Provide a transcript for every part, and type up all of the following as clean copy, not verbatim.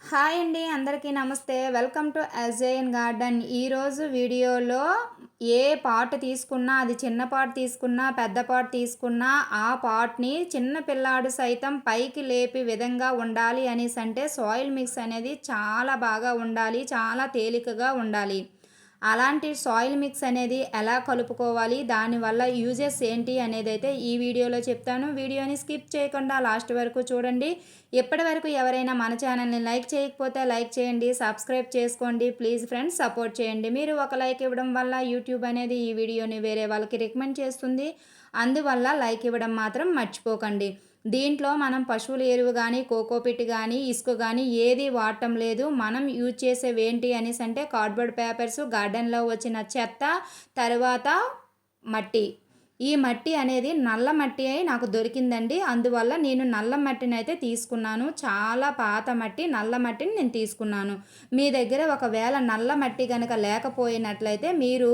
Hi అండి, అందరికీ నమస్తే. Welcome to Ajayan garden. ఈరోజు వీడియోలో ఏ పాట్ తీసుకున్నా, అది చిన్న పాట్ తీసుకున్నా, పెద్ద పాట్ తీసుకున్నా, ఆ పాట్ని చిన్న పిల్లాడు సైతం పైకి లేపి విధంగా ఉండాలి అనేసి అంటే సాయిల్ మిక్స్ అనేది చాలా బాగా ఉండాలి, చాలా తేలికగా ఉండాలి. అలాంటి సాయిల్ మిక్స్ అనేది ఎలా కలుపుకోవాలి, దానివల్ల యూజెస్ ఏంటి అనేది అయితే ఈ వీడియోలో చెప్తాను. వీడియోని స్కిప్ చేయకుండా లాస్ట్ వరకు చూడండి. ఇప్పటి వరకు ఎవరైనా మన ఛానల్ని లైక్ చేయకపోతే లైక్ చేయండి, సబ్స్క్రైబ్ చేసుకోండి. ప్లీజ్ ఫ్రెండ్స్, సపోర్ట్ చేయండి. మీరు ఒక లైక్ ఇవ్వడం వల్ల యూట్యూబ్ అనేది ఈ వీడియోని వేరే వాళ్ళకి రికమెండ్ చేస్తుంది. అందువల్ల లైక్ ఇవ్వడం మాత్రం మర్చిపోకండి. దీంట్లో మనం పశువుల ఎరువు కానీ, కోకోపిట్ కానీ, ఇసుక కానీ ఏది వాడటం లేదు. మనం యూజ్ చేసేవి ఏంటి అనేసి అంటే కార్డ్బోర్డ్ పేపర్స్, గార్డెన్లో వచ్చిన చెత్త, తర్వాత మట్టి. ఈ మట్టి అనేది నల్ల మట్టి అయి నాకు దొరికిందండి. అందువల్ల నేను నల్ల మట్టిని అయితే తీసుకున్నాను. చాలా పాత మట్టి, నల్ల మట్టిని నేను తీసుకున్నాను. మీ దగ్గర ఒకవేళ నల్ల మట్టి కనుక లేకపోయినట్లయితే మీరు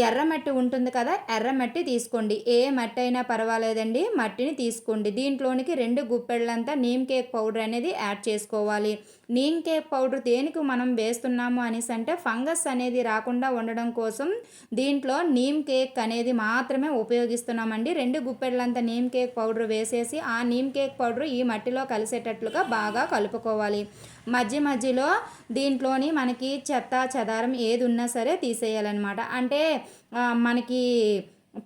ఎర్రమట్టి ఉంటుంది కదా, ఎర్రమట్టి తీసుకోండి. ఏ మట్టి అయినా పర్వాలేదండి, మట్టిని తీసుకోండి. దీంట్లోనికి 2 గుప్పెళ్ళంతా నీమ్ కేక్ పౌడర్ అనేది యాడ్ చేసుకోవాలి. నీమ్ కేక్ పౌడర్ దేనికి మనం వేస్తున్నాము అనేసి అంటే ఫంగస్ అనేది రాకుండా ఉండడం కోసం దీంట్లో నీమ్ కేక్ అనేది మాత్రమే ఉపయోగిస్తున్నామండి. 2 గుప్పెళ్ళంతా నీమ్ కేక్ పౌడర్ వేసేసి ఆ నీమ్ కేక్ పౌడర్ ఈ మట్టిలో కలిసేటట్లుగా బాగా కలుపుకోవాలి. మధ్యలో దీంట్లోని మనకి చెత్త చెదారం ఏది ఉన్నా సరే తీసేయాలన్నమాట. అంటే మనకి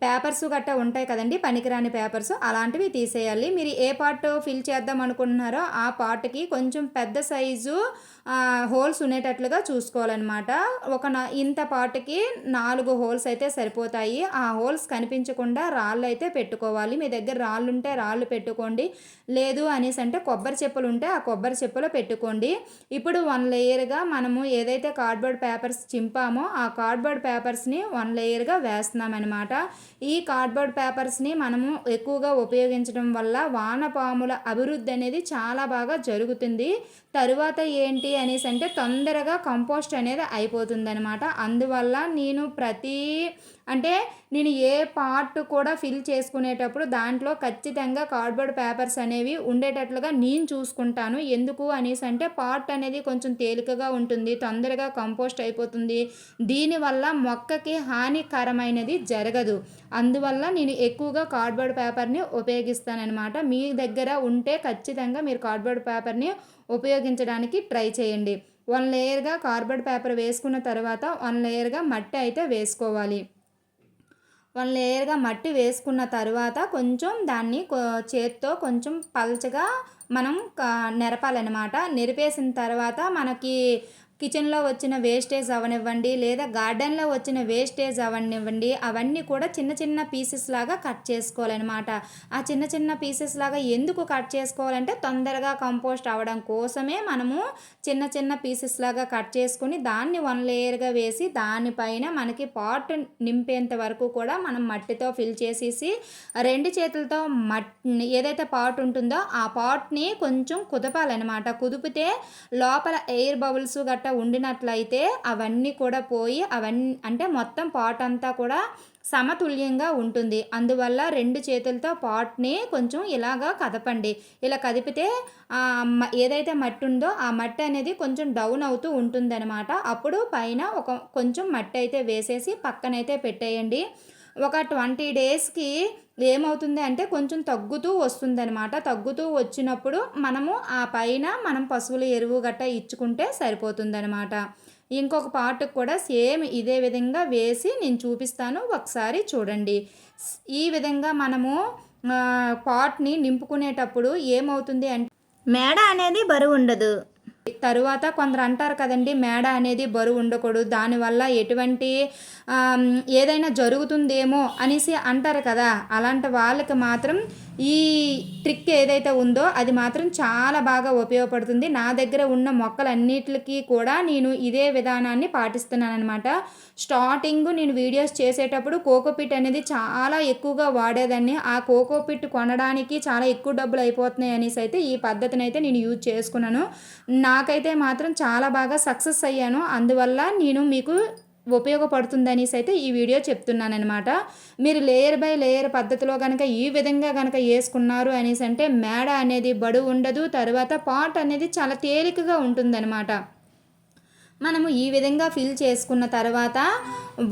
పేపర్స్ గట్టా ఉంటాయి కదండి, పనికిరాని పేపర్స్, అలాంటివి తీసేయాలి. మీరు ఏ పార్ట్ ఫిల్ చేద్దాం అనుకుంటున్నారో ఆ పార్ట్కి కొంచెం పెద్ద సైజు హోల్స్ ఉండేటట్లుగా చూసుకోవాలన్నమాట. ఇంత పార్ట్కి 4 హోల్స్ అయితే సరిపోతాయి. ఆ హోల్స్ కనిపించకుండా రాళ్ళు అయితే పెట్టుకోవాలి. మీ దగ్గర రాళ్ళు ఉంటే రాళ్ళు పెట్టుకోండి, లేదు అనేసి అంటే కొబ్బరి చెప్పులు ఉంటే ఆ కొబ్బరి చెప్పులో పెట్టుకోండి. ఇప్పుడు 1 లేయర్గా మనము ఏదైతే కార్డ్బోర్డ్ పేపర్స్ చింపామో ఆ కార్డ్బోర్డ్ పేపర్స్ని 1 లేయర్గా వేస్తున్నామన్నమాట. ఈ కార్డ్బోర్డ్ పేపర్స్ని మనము ఎక్కువగా ఉపయోగించడం వల్ల వానపాముల అభివృద్ధి అనేది చాలా బాగా జరుగుతుంది. తరువాత ఏంటి అనేసి అంటే తొందరగా కంపోస్ట్ అనేది అయిపోతుందనమాట. అందువల్ల నేను ఏ పార్ట్ కూడా ఫిల్ చేసుకునేటప్పుడు దాంట్లో ఖచ్చితంగా కార్డ్బోర్డ్ పేపర్స్ అనేవి ఉండేటట్లుగా నేను చూసుకుంటాను. ఎందుకు అనేసి అంటే పార్ట్ అనేది కొంచెం తేలికగా ఉంటుంది, తొందరగా కంపోస్ట్ అయిపోతుంది. దీనివల్ల మొక్కకి హానికరమైనది జరగదు. అందువల్ల నేను ఎక్కువగా కార్డ్బోర్డ్ పేపర్ని ఉపయోగిస్తానన్నమాట. మీ దగ్గర ఉంటే ఖచ్చితంగా మీరు కార్డ్బోర్డ్ పేపర్ని ఉపయోగించడానికి ట్రై చేయండి. 1 లేయర్గా కార్డ్బోర్డ్ పేపర్ వేసుకున్న తర్వాత 1 లేయర్గా మట్టి అయితే వేసుకోవాలి. 1 లేయర్గా మట్టి వేసుకున్న తర్వాత కొంచెం దాన్ని చేత్తో కొంచెం పల్చగా మనం నెరపాలన్నమాట. నెరిపేసిన తర్వాత మనకి కిచెన్లో వచ్చిన వేస్టేజ్ అవనివ్వండి, లేదా గార్డెన్లో వచ్చిన వేస్టేజ్ అవనివ్వండి, అవన్నీ కూడా చిన్న చిన్న పీసెస్ లాగా కట్ చేసుకోవాలన్నమాట. ఆ చిన్న చిన్న పీసెస్ లాగా ఎందుకు కట్ చేసుకోవాలంటే తొందరగా కంపోస్ట్ అవ్వడం కోసమే మనము చిన్న చిన్న పీసెస్ లాగా కట్ చేసుకుని దాన్ని 1 లేయర్గా వేసి దానిపైన మనకి పాట్ నింపేంత వరకు కూడా మనం మట్టితో ఫిల్ చేసేసి 2 చేతులతో ఏదైతే పాట్ ఉంటుందో ఆ పాట్ని కొంచెం కుదపాలన్నమాట. కుదిపితే లోపల ఎయిర్ బబుల్స్ గట్ట ఉండినట్లయితే అవన్నీ కూడా పోయి అంటే మొత్తం పాట్ అంతా కూడా సమతుల్యంగా ఉంటుంది. అందువల్ల 2 చేతులతో పాట్ని కొంచెం ఇలాగా కదపండి. ఇలా కదిపితే ఏదైతే మట్టి ఉందో ఆ మట్టి అనేది కొంచెం డౌన్ అవుతూ ఉంటుందన్నమాట. అప్పుడు పైన కొంచెం మట్టి అయితే వేసేసి పక్కనైతే పెట్టేయండి. ఒక 20 డేస్కి ఏమవుతుంది అంటే కొంచెం తగ్గుతూ వస్తుందన్నమాట. తగ్గుతూ వచ్చినప్పుడు ఆ పైన మనం పశువుల ఎరువు గట్రా ఇచ్చుకుంటే సరిపోతుందన్నమాట. ఇంకొక పార్ట్కి కూడా సేమ్ ఇదే విధంగా వేసి నేను చూపిస్తాను, ఒకసారి చూడండి. ఈ విధంగా మనము పాట్ని నింపుకునేటప్పుడు ఏమవుతుంది అంటే మేడ అనేది బరువు ఉండదు. తరువాత కొందరు అంటారు కదండి, మేడ అనేది బరువు ఉండకూడదు, దానివల్ల ఎటువంటి ఏదైనా జరుగుతుందేమో అనేసి అంటారు కదా. అలాంటి వాళ్ళకి మాత్రం ఈ ట్రిక్ ఏదైతే ఉందో అది మాత్రం చాలా బాగా ఉపయోగపడుతుంది. నా దగ్గర ఉన్న మొక్కలన్నిటికీ కూడా నేను ఇదే విధానాన్ని పాటిస్తున్నాను అనమాట. స్టార్టింగ్ నేను వీడియోస్ చేసేటప్పుడు కోకోపిట్ అనేది చాలా ఎక్కువగా వాడేదాన్ని. ఆ కోకోపిట్ కొనడానికి చాలా ఎక్కువ డబ్బులు అయిపోతున్నాయి అనేసి అయితే ఈ పద్ధతిని అయితే నేను యూజ్ చేసుకున్నాను. నాకైతే మాత్రం చాలా బాగా సక్సెస్ అయ్యాను. అందువల్ల నేను మీకు ఉపయోగపడుతుందనేసి అయితే ఈ వీడియో చెప్తున్నాననమాట. మీరు లేయర్ బై లేయర్ పద్ధతిలో గనక ఈ విధంగా గనక యేసుకున్నారు అనేసి అంటే మేడ అనేది బరువు ఉండదు. తర్వాత పాట్ అనేది చాలా తేలికగా ఉంటుందనమాట. మనము ఈ విధంగా ఫిల్ చేసుకున్న తర్వాత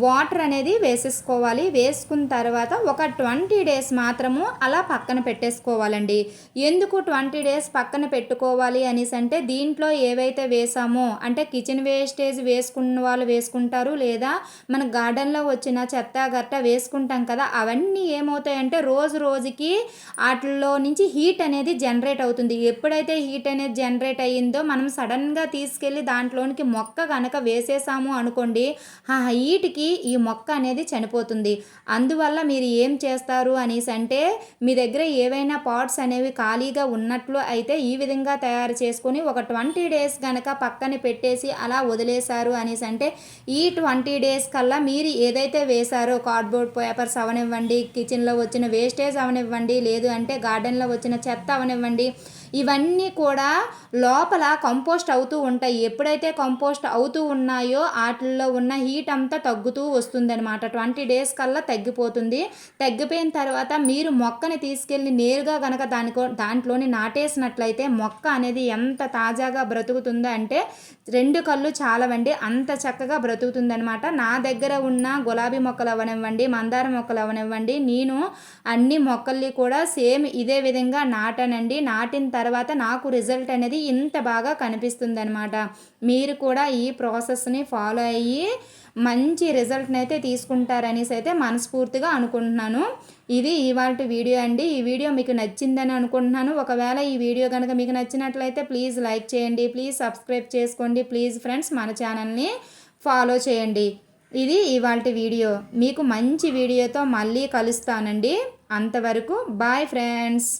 వాటర్ అనేది వేసేసుకోవాలి. వేసుకున్న తర్వాత ఒక 20 డేస్ మాత్రము అలా పక్కన పెట్టేసుకోవాలండి. ఎందుకు 20 డేస్ పక్కన పెట్టుకోవాలి అనేసి అంటే దీంట్లో ఏవైతే వేసామో అంటే కిచెన్ వేస్టేజ్ వేసుకున్న వాళ్ళు వేసుకుంటారు, లేదా మన గార్డెన్లో వచ్చిన చెత్త గట్ట వేసుకుంటాం కదా, అవన్నీ ఏమవుతాయంటే రోజు రోజుకి వాటిల్లో నుంచి హీట్ అనేది జనరేట్ అవుతుంది. ఎప్పుడైతే హీట్ అనేది జనరేట్ అయ్యిందో మనం సడన్గా తీసుకెళ్ళి దాంట్లోనికి మొక్క కనుక వేసేసాము అనుకోండి, ఆ హీట్కి ఈ మొక్క అనేది చనిపోతుంది. అందువల్ల మీరు ఏం చేస్తారు అనేసి అంటే మీ దగ్గర ఏవైనా పాట్స్ అనేవి ఖాళీగా ఉన్నట్లు అయితే ఈ విధంగా తయారు చేసుకొని ఒక 20 డేస్ కనుక పక్కన పెట్టేసి అలా వదిలేశారు అనేసి అంటే ఈ 20 డేస్ కల్లా మీరు ఏదైతే వేశారో కార్డ్బోర్డ్ పేపర్స్ అవనివ్వండి, కిచెన్లో వచ్చిన వేస్టేజ్ అవనివ్వండి, లేదు అంటే గార్డెన్లో వచ్చిన చెత్త అవనివ్వండి, ఇవన్నీ కూడా లోపల కంపోస్ట్ అవుతూ ఉంటాయి. ఎప్పుడైతే కంపోస్ట్ అవుతూ ఉన్నాయో వాటిల్లో ఉన్న హీట్ అంతా తగ్గుతూ వస్తుందన్నమాట. 20 డేస్ కల్లా తగ్గిపోతుంది. తగ్గిపోయిన తర్వాత మీరు మొక్కని తీసుకెళ్ళి నేరుగా కనుక దాంట్లోని నాటేసినట్లయితే మొక్క అనేది ఎంత తాజాగా బ్రతుకుతుందో అంటే 2 కళ్ళు చాలవండి, అంత చక్కగా బ్రతుకుతుందనమాట. నా దగ్గర ఉన్న గులాబీ మొక్కలు అవనివ్వండి, మందార మొక్కలు అవనివ్వండి, నేను అన్ని మొక్కల్ని కూడా సేమ్ ఇదే విధంగా నాటానండి. నాటిన తర్వాత నాకు రిజల్ట్ అనేది ఇంత బాగా కనిపిస్తుందనమాట. మీరు కూడా ఈ ప్రాసెస్ని ఫాలో అయ్యి మంచి రిజల్ట్ని అయితే తీసుకుంటారనేసి అయితే మనస్ఫూర్తిగా అనుకుంటున్నాను. ఇది ఇవాల్టి వీడియో అండి. ఈ వీడియో మీకు నచ్చిందని అనుకుంటున్నాను. ఒకవేళ ఈ వీడియో కనుక మీకు నచ్చినట్లయితే ప్లీజ్ లైక్ చేయండి, ప్లీజ్ సబ్స్క్రైబ్ చేసుకోండి, ప్లీజ్ ఫ్రెండ్స్ మన ఛానల్ని ఫాలో చేయండి. ఇది ఇవాల్టి వీడియో. మీకు మంచి వీడియోతో మళ్ళీ కలుస్తానండి. అంతవరకు బాయ్ ఫ్రెండ్స్.